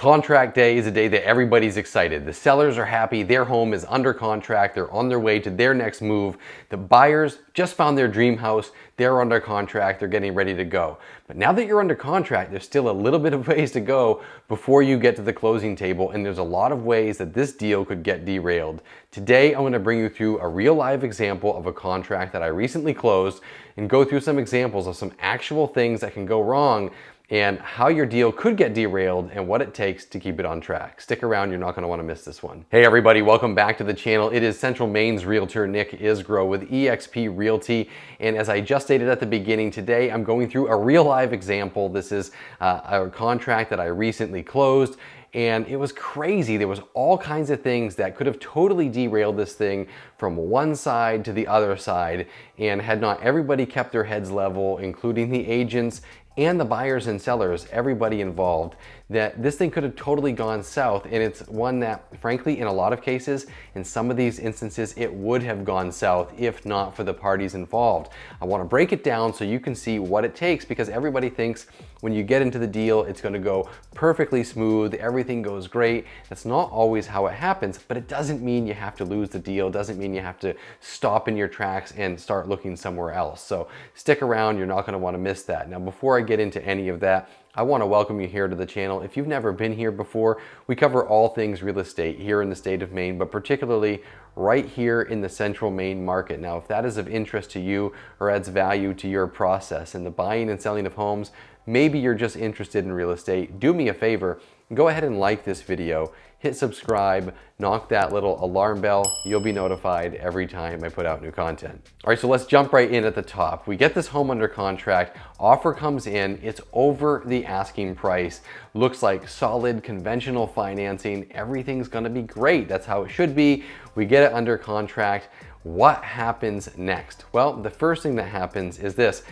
Contract day is a day that everybody's excited. The sellers are happy, their home is under contract, they're on their way to their next move. The buyers just found their dream house, they're under contract, they're getting ready to go. But now that you're under contract, there's still a little bit of ways to go before you get to the closing table, and there's a lot of ways that this deal could get derailed. Today, I'm gonna bring you through a real live example of a contract that I recently closed and go through some examples of some actual things that can go wrong and how your deal could get derailed and what it takes to keep it on track. Stick around, you're not gonna wanna miss this one. Hey everybody, welcome back to the channel. It is Central Maine's realtor, Nick Isgro with eXp Realty. And as I just stated at the beginning, today I'm going through a real live example. This is a contract that I recently closed. And it was crazy. There was all kinds of things that could have totally derailed this thing from one side to the other side. And had not everybody kept their heads level, including the agents and the buyers and sellers, everybody involved, that this thing could have totally gone south. And it's one that, frankly, in a lot of cases, in some of these instances, it would have gone south if not for the parties involved. I want to break it down so you can see what it takes, because everybody thinks when you get into the deal, it's going to go perfectly smooth, everything goes great. That's not always how it happens, but it doesn't mean you have to lose the deal. It doesn't mean you have to stop in your tracks and start looking somewhere else. So stick around, you're not going to want to miss that. Now, before I get into any of that, I want to welcome you here to the channel. If you've never been here before, we cover all things real estate here in the state of Maine, but particularly right here in the Central Maine market. Now, if that is of interest to you or adds value to your process in the buying and selling of homes, maybe you're just interested in real estate, do me a favor, go ahead and like this video, hit subscribe, knock that little alarm bell. You'll be notified every time I put out new content. All right, so let's jump right in at the top. We get this home under contract, offer comes in, it's over the asking price. Looks like solid conventional financing, everything's gonna be great. That's how it should be. We get it under contract. What happens next? Well, the first thing that happens is this.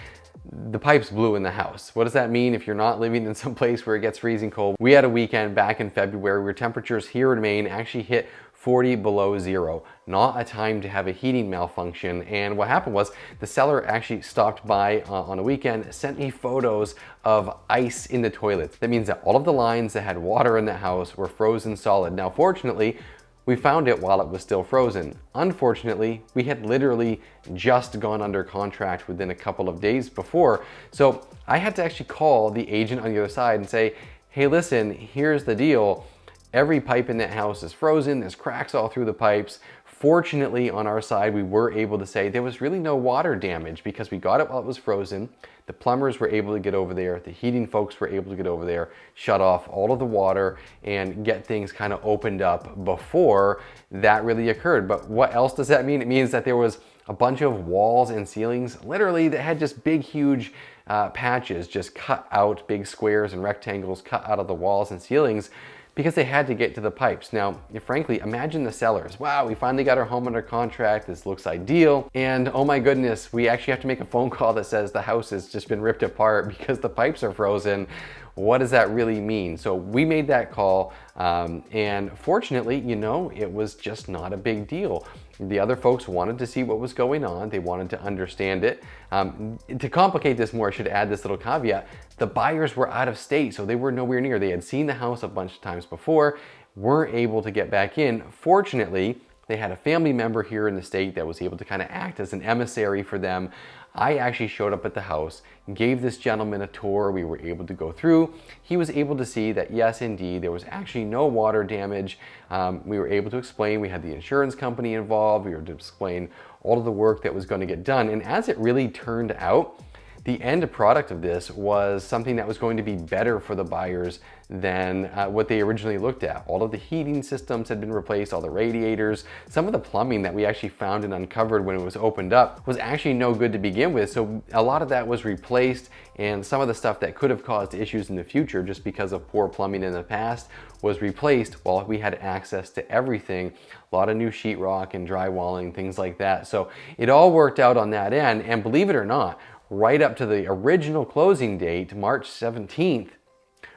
The pipes blew in the house. What does that mean if you're not living in some place where it gets freezing cold? We had a weekend back in February where temperatures here in Maine actually hit 40 below zero. Not a time to have a heating malfunction. And what happened was the seller actually stopped by on a weekend, sent me photos of ice in the toilets. That means that all of the lines that had water in the house were frozen solid. Now, fortunately, we found it while it was still frozen. Unfortunately, we had literally just gone under contract within a couple of days before. So I had to actually call the agent on the other side and say, hey, listen, here's the deal. Every pipe in that house is frozen. There's cracks all through the pipes. Fortunately, on our side, we were able to say there was really no water damage because we got it while it was frozen. The plumbers were able to get over there. The heating folks were able to get over there, shut off all of the water and get things kind of opened up before that really occurred. But what else does that mean? It means that there was a bunch of walls and ceilings, literally, that had just big, huge patches, just cut out, big squares and rectangles cut out of the walls and ceilings, because they had to get to the pipes. Now, frankly, imagine the sellers. Wow, we finally got our home under contract. This looks ideal. And oh my goodness, we actually have to make a phone call that says the house has just been ripped apart because the pipes are frozen. What does that really mean? So we made that call, and fortunately, you know, it was just not a big deal. The other folks wanted to see what was going on. They wanted to understand it. To complicate this more, I should add this little caveat. The buyers were out of state, so they were nowhere near. They had seen the house a bunch of times before, weren't able to get back in. Fortunately, they had a family member here in the state that was able to kind of act as an emissary for them. I actually showed up at the house, gave this gentleman a tour. We were able to go through. He was able to see that yes, indeed, there was actually no water damage. We were able to explain, we had the insurance company involved. We were able to explain all of the work that was going to get done. And as it really turned out, the end product of this was something that was going to be better for the buyers than what they originally looked at. All of the heating systems had been replaced, all the radiators. Some of the plumbing that we actually found and uncovered when it was opened up was actually no good to begin with. So a lot of that was replaced, and some of the stuff that could have caused issues in the future just because of poor plumbing in the past was replaced while we had access to everything. A lot of new sheetrock and drywalling, things like that. So it all worked out on that end, and believe it or not, right up to the original closing date, March 17th,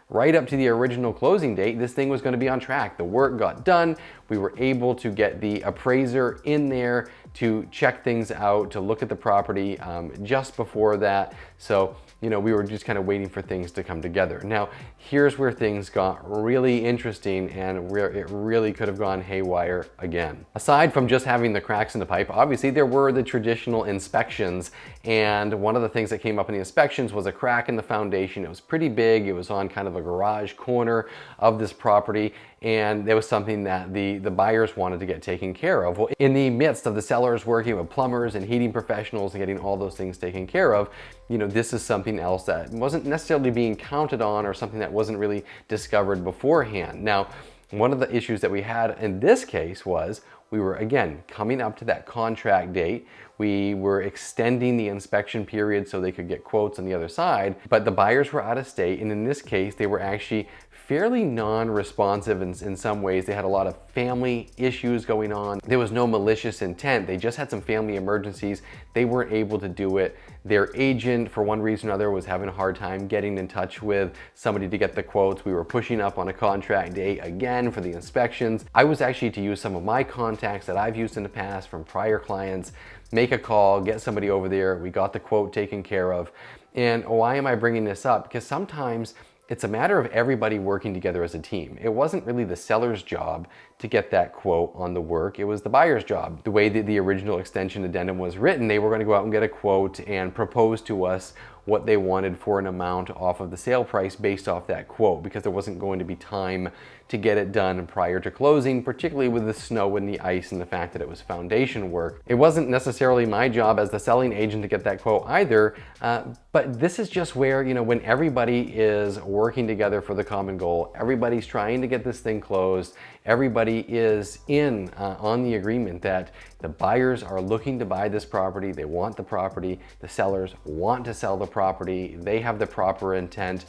right up to the original closing date, this thing was going to be on track. The work got done. We were able to get the appraiser in there to check things out, to look at the property just before that. So, you know, we were just kind of waiting for things to come together. Now, here's where things got really interesting and where it really could have gone haywire again. Aside from just having the cracks in the pipe, obviously there were the traditional inspections, and one of the things that came up in the inspections was a crack in the foundation. It was pretty big. It was on kind of a garage corner of this property, and it was something that the buyers wanted to get taken care of. Well, in the midst of the sellers working with plumbers and heating professionals and getting all those things taken care of, you know, this is something else that wasn't necessarily being counted on, or something that wasn't really discovered beforehand. Now, one of the issues that we had in this case was we were, again, coming up to that contract date. We were extending the inspection period so they could get quotes on the other side, but the buyers were out of state, and in this case, they were actually fairly non-responsive in some ways. They had a lot of family issues going on. There was no malicious intent. They just had some family emergencies. They weren't able to do it. Their agent, for one reason or another, was having a hard time getting in touch with somebody to get the quotes. We were pushing up on a contract date again for the inspections. I was actually to use some of my contacts that I've used in the past from prior clients, make a call, get somebody over there. We got the quote taken care of. And why am I bringing this up? Because sometimes it's a matter of everybody working together as a team. It wasn't really the seller's job to get that quote on the work. It was the buyer's job. The way that the original extension addendum was written, they were going to go out and get a quote and propose to us what they wanted for an amount off of the sale price based off that quote, because there wasn't going to be time to get it done prior to closing, particularly with the snow and the ice and the fact that it was foundation work. It wasn't necessarily my job as the selling agent to get that quote either, but this is just where, you know, when everybody is working together for the common goal, everybody's trying to get this thing closed, everybody is in on the agreement that the buyers are looking to buy this property, they want the property, the sellers want to sell the property, they have the proper intent.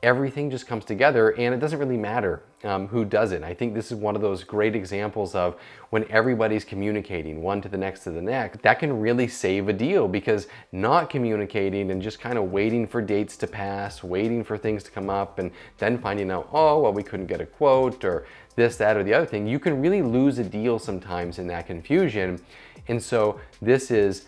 Everything just comes together, and it doesn't really matter who does it. I think this is one of those great examples of when everybody's communicating one to the next, that can really save a deal, because not communicating and just kind of waiting for dates to pass, waiting for things to come up, and then finding out, oh, well, we couldn't get a quote, or this, that, or the other thing, you can really lose a deal sometimes in that confusion. And so this is,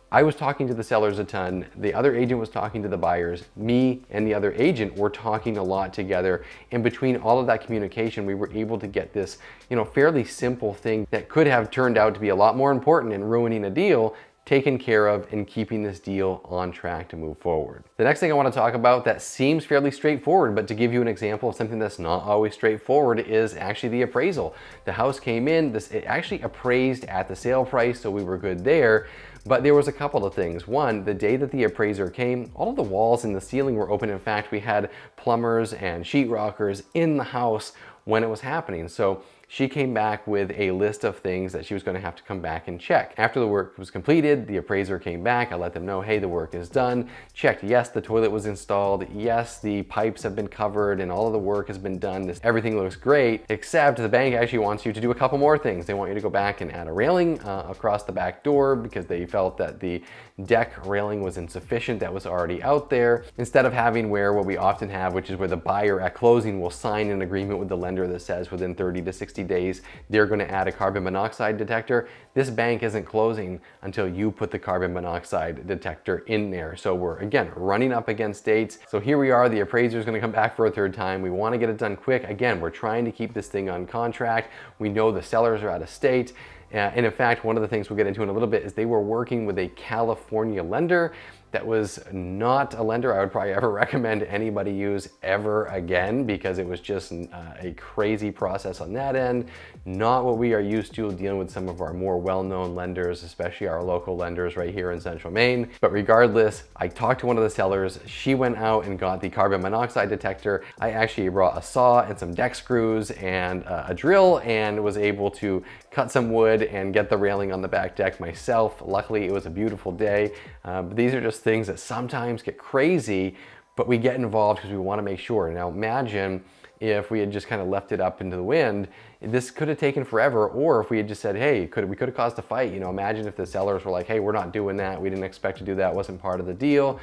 I was talking to the sellers a ton, the other agent was talking to the buyers, me and the other agent were talking a lot together, and between all of that communication, we were able to get this, you know, fairly simple thing that could have turned out to be a lot more important in ruining a deal, taken care of, and keeping this deal on track to move forward. The next thing I want to talk about that seems fairly straightforward, but to give you an example of something that's not always straightforward, is actually the appraisal. The house came in, it actually appraised at the sale price, so we were good there. But there was a couple of things. One, the day that the appraiser came, all of the walls and the ceiling were open. In fact, we had plumbers and sheetrockers in the house when it was happening. So she came back with a list of things that she was going to have to come back and check. After the work was completed, the appraiser came back. I let them know, hey, the work is done. Checked, yes, the toilet was installed. Yes, the pipes have been covered and all of the work has been done. Everything looks great, except the bank actually wants you to do a couple more things. They want you to go back and add a railing across the back door because they felt that the deck railing was insufficient, that was already out there. Instead of having what we often have, which is where the buyer at closing will sign an agreement with the lender that says within 30 to 60 days they're going to add a carbon monoxide detector. This bank isn't closing until you put the carbon monoxide detector in there. So we're, again, running up against dates. So here we are, the appraiser is going to come back for a third time. We want to get it done quick. Again, we're trying to keep this thing on contract. We know the sellers are out of state. And in fact, one of the things we'll get into in a little bit is they were working with a California lender that was not a lender I would probably ever recommend anybody use ever again, because it was just a crazy process on that end. Not what we are used to dealing with some of our more well-known lenders, especially our local lenders right here in Central Maine. But regardless, I talked to one of the sellers. She went out and got the carbon monoxide detector. I actually brought a saw and some deck screws and a drill and was able to cut some wood and get the railing on the back deck myself. Luckily, it was a beautiful day. But these are just things that sometimes get crazy, but we get involved because we want to make sure. Now imagine if we had just kind of left it up into the wind, this could have taken forever. Or if we had just said, hey, we could have caused a fight. You know, imagine if the sellers were like, hey, we're not doing that. We didn't expect to do that. It wasn't part of the deal.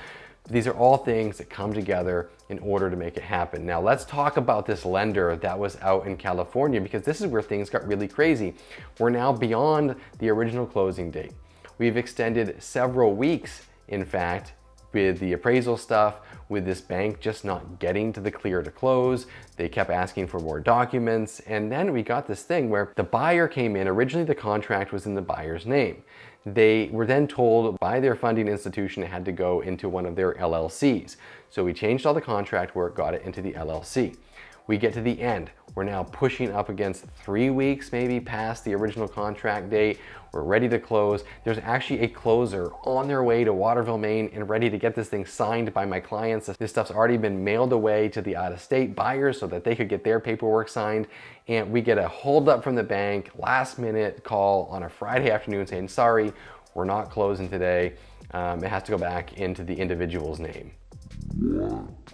These are all things that come together in order to make it happen. Now let's talk about this lender that was out in California, because this is where things got really crazy. We're now beyond the original closing date. We've extended several weeks, in fact, with the appraisal stuff, with this bank just not getting to the clear to close. They kept asking for more documents. And then we got this thing where the buyer came in. Originally, the contract was in the buyer's name. They were then told by their funding institution it had to go into one of their LLCs. So we changed all the contract work, got it into the LLC. We get to the end. We're now pushing up against 3 weeks, maybe past the original contract date. We're ready to close. There's actually a closer on their way to Waterville, Maine, and ready to get this thing signed by my clients. This stuff's already been mailed away to the out-of-state buyers so that they could get their paperwork signed. And we get a hold up from the bank, last minute call on a Friday afternoon saying, sorry, we're not closing today. It has to go back into the individual's name.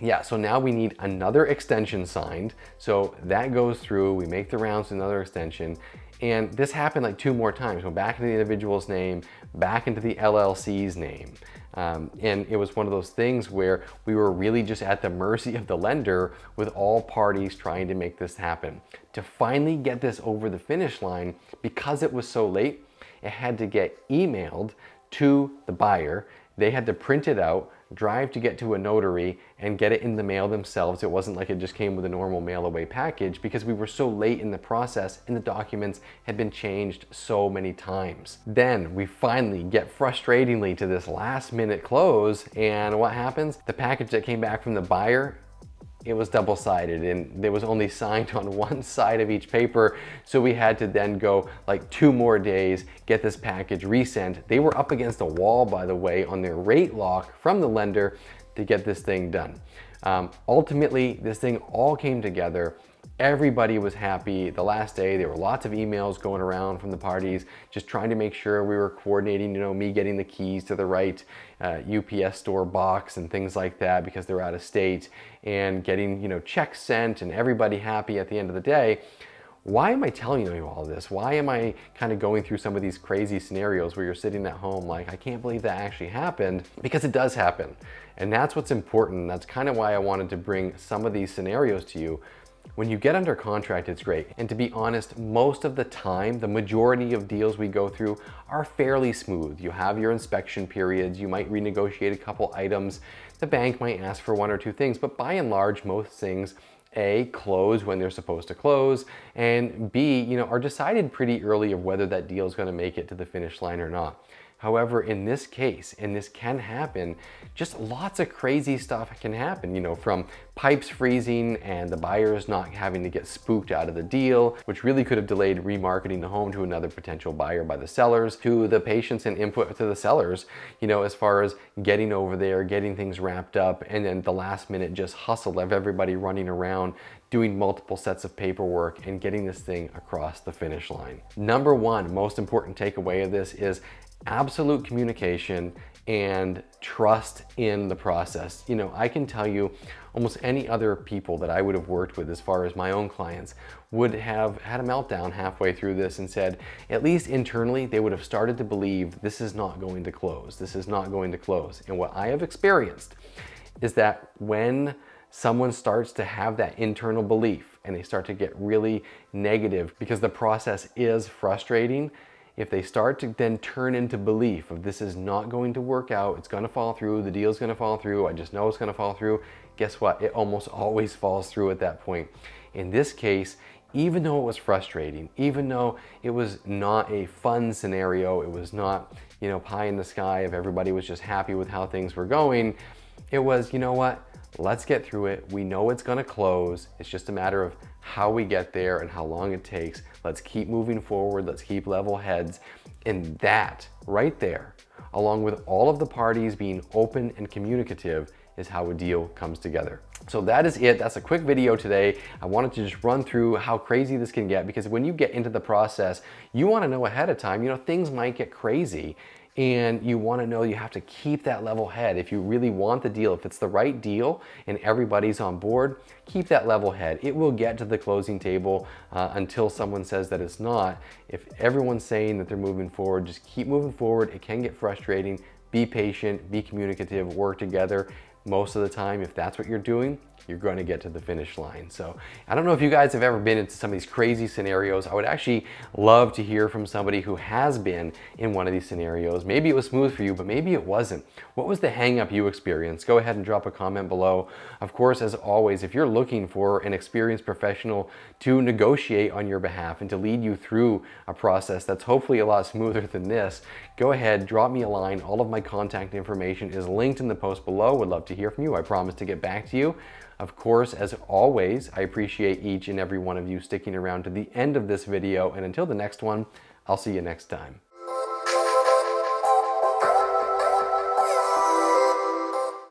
Yeah, so now we need another extension signed. So that goes through, we make the rounds to another extension. And this happened like 2 more times. So back into the individual's name, back into the LLC's name. And it was one of those things where we were really just at the mercy of the lender with all parties trying to make this happen. To finally get this over the finish line, because it was so late, it had to get emailed to the buyer. They had to print it out, drive to get to a notary, and get it in the mail themselves. It wasn't like it just came with a normal mail away package because we were so late in the process and the documents had been changed so many times. Then we finally get frustratingly to this last minute close, and what happens? The package that came back from the buyer, it was double-sided and it was only signed on one side of each paper. So we had to then go like 2 more days, get this package resent. They were up against a wall, by the way, on their rate lock from the lender to get this thing done. Ultimately, this thing all came together. Everybody was happy. The last day, there were lots of emails going around from the parties, just trying to make sure we were coordinating, me getting the keys to the right UPS store box and things like that because they're out of state, and getting, checks sent and everybody happy at the end of the day. Why am I telling you all this? Why am I kind of going through some of these crazy scenarios where you're sitting at home like, I can't believe that actually happened? Because it does happen. And that's what's important. That's kind of why I wanted to bring some of these scenarios to you. When you get under contract, it's great. And to be honest, most of the time, the majority of deals we go through are fairly smooth. You have your inspection periods, you might renegotiate a couple items, the bank might ask for 1 or 2 things, but by and large, most things A, close when they're supposed to close, and B, are decided pretty early of whether that deal is going to make it to the finish line or not. However, in this case, and this can happen, just lots of crazy stuff can happen, from pipes freezing and the buyers not having to get spooked out of the deal, which really could have delayed remarketing the home to another potential buyer by the sellers, to the patience and input to the sellers, as far as getting over there, getting things wrapped up, and then the last minute just hustle of everybody running around, doing multiple sets of paperwork and getting this thing across the finish line. Number 1, most important takeaway of this is absolute communication and trust in the process. I can tell you almost any other people that I would have worked with as far as my own clients would have had a meltdown halfway through this and said, at least internally, they would have started to believe this is not going to close. This is not going to close. And what I have experienced is that when someone starts to have that internal belief and they start to get really negative because the process is frustrating, if they start to then turn into belief of this is not going to work out, it's going to fall through, the deal's going to fall through, I just know it's going to fall through, guess what? It almost always falls through at that point. In this case, even though it was frustrating, even though it was not a fun scenario, it was not, pie in the sky if everybody was just happy with how things were going, it was, what? Let's get through it. We know it's going to close. It's just a matter of how we get there and how long it takes. Let's keep moving forward. Let's keep level heads. And that right there, along with all of the parties being open and communicative, is how a deal comes together. So that is it. That's a quick video today. I wanted to just run through how crazy this can get, because when you get into the process, you want to know ahead of time, things might get crazy. And you want to know you have to keep that level head. If you really want the deal, if it's the right deal and everybody's on board, keep that level head. It will get to the closing table until someone says that it's not. If everyone's saying that they're moving forward, just keep moving forward. It can get frustrating. Be patient, be communicative, work together. Most of the time, if that's what you're doing, you're going to get to the finish line. So I don't know if you guys have ever been into some of these crazy scenarios. I would actually love to hear from somebody who has been in one of these scenarios. Maybe it was smooth for you, but maybe it wasn't. What was the hang up you experienced? Go ahead and drop a comment below. Of course, as always, if you're looking for an experienced professional to negotiate on your behalf and to lead you through a process that's hopefully a lot smoother than this, go ahead, drop me a line. All of my contact information is linked in the post below. Would love to hear from you. I promise to get back to you. Of course, as always, I appreciate each and every one of you sticking around to the end of this video. And until the next one, I'll see you next time.